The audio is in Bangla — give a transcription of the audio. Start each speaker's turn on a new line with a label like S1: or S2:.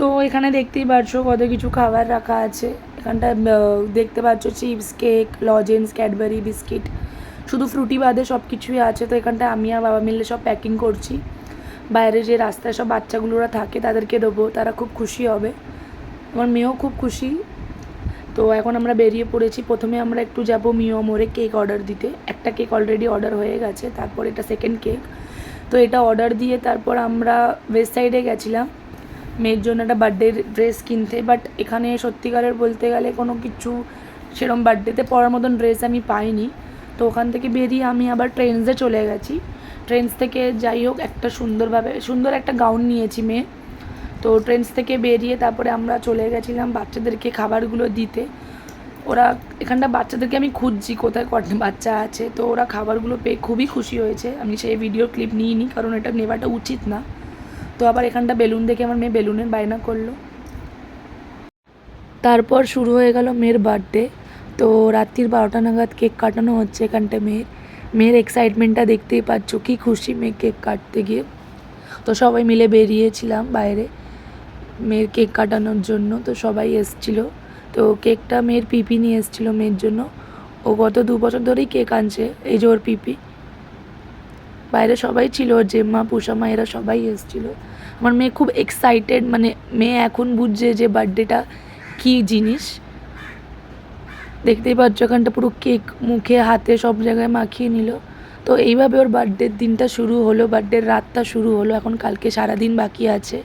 S1: তো এখানে দেখতেই পাচ্ছ কত কিছু খাবার রাখা আছে। এখানটা দেখতে পাচ্ছ chips, cake, lozenges, Cadbury, biscuit, শুধু ফ্রুটি বাদে সব কিছুই আছে। তো এখানটা আমি আর বাবা মিলে সব প্যাকিং করছি। বাইরে যে রাস্তায় সব বাচ্চাগুলোরা থাকে তাদেরকে দেবো, তারা খুব খুশি হবে। আমার মেয়েও খুব খুশি। তো এখন আমরা বেরিয়ে পড়েছি। প্রথমে আমরা একটু যাব মিও মোড়ে কেক অর্ডার দিতে। একটা কেক অলরেডি অর্ডার হয়ে গেছে, তারপর এটা সেকেন্ড কেক। তো এটা অর্ডার দিয়ে তারপর আমরা ওয়েস্ট সাইডে গেছিলাম মেয়ের জন্য একটা বার্থডে ড্রেস কিনতে। বাট এখানে সত্যিকারের বলতে গেলে কোনো কিছু সেরকম বার্থডেতে পরার মতন ড্রেস আমি পাইনি। তো ওখান থেকে বেরিয়ে আমি আবার ট্রেন্সে চলে গেছি। ট্রেন্স থেকে যাই হোক একটা সুন্দর একটা গাউন নিয়েছি মেয়ে। তো ট্রেন্স থেকে বেরিয়ে তারপরে আমরা চলে গেছিলাম বাচ্চাদেরকে খাবারগুলো দিতে। ওরা এখানটা বাচ্চাদেরকে আমি খুঁজছি কোথায় কটা বাচ্চা আছে। তো ওরা খাবারগুলো পেয়ে খুবই খুশি হয়েছে। আমি সেই ভিডিও ক্লিপ নিইনি, কারণ এটা নেওয়াটা উচিত না। তো আবার এখানটা বেলুন দেখে আমার মেয়ে বেলুনের বায়না করলো। তারপর শুরু হয়ে গেল মেয়ের বার্থডে। তো রাত্রির 12টা নাগাদ কেক কাটানো হচ্ছে এখানটা মেয়ের এক্সাইটমেন্টটা দেখতেই পাচ্ছ, কী খুশি মেয়ে কেক কাটতে গিয়ে। তো সবাই মিলে বেরিয়েছিলাম বাইরে মেয়ের কেক কাটানোর জন্য। তো সবাই এসেছিলো। তো কেকটা মেয়ের পিপি নিয়ে এসেছিলো মেয়ের জন্য। ও গত 2 বছর ধরেই কেক আনছে, এই যে ওর পিপি। বাইরে সবাই ছিল, ওর জেম্মা, পুষামা, এরা সবাই এসেছিলো। আমার মেয়ে খুব এক্সাইটেড, মানে মেয়ে এখন বুঝছে যে বার্থডেটা কী জিনিস। দেখতেই পাচ্ছ এখানটা পুরো কেক মুখে হাতে সব জায়গায় মাখিয়ে নিল। তো এইভাবে ওর বার্থডের দিনটা শুরু হলো, বার্থডের রাতটা শুরু হলো। এখন কালকে সারাদিন বাকি আছে।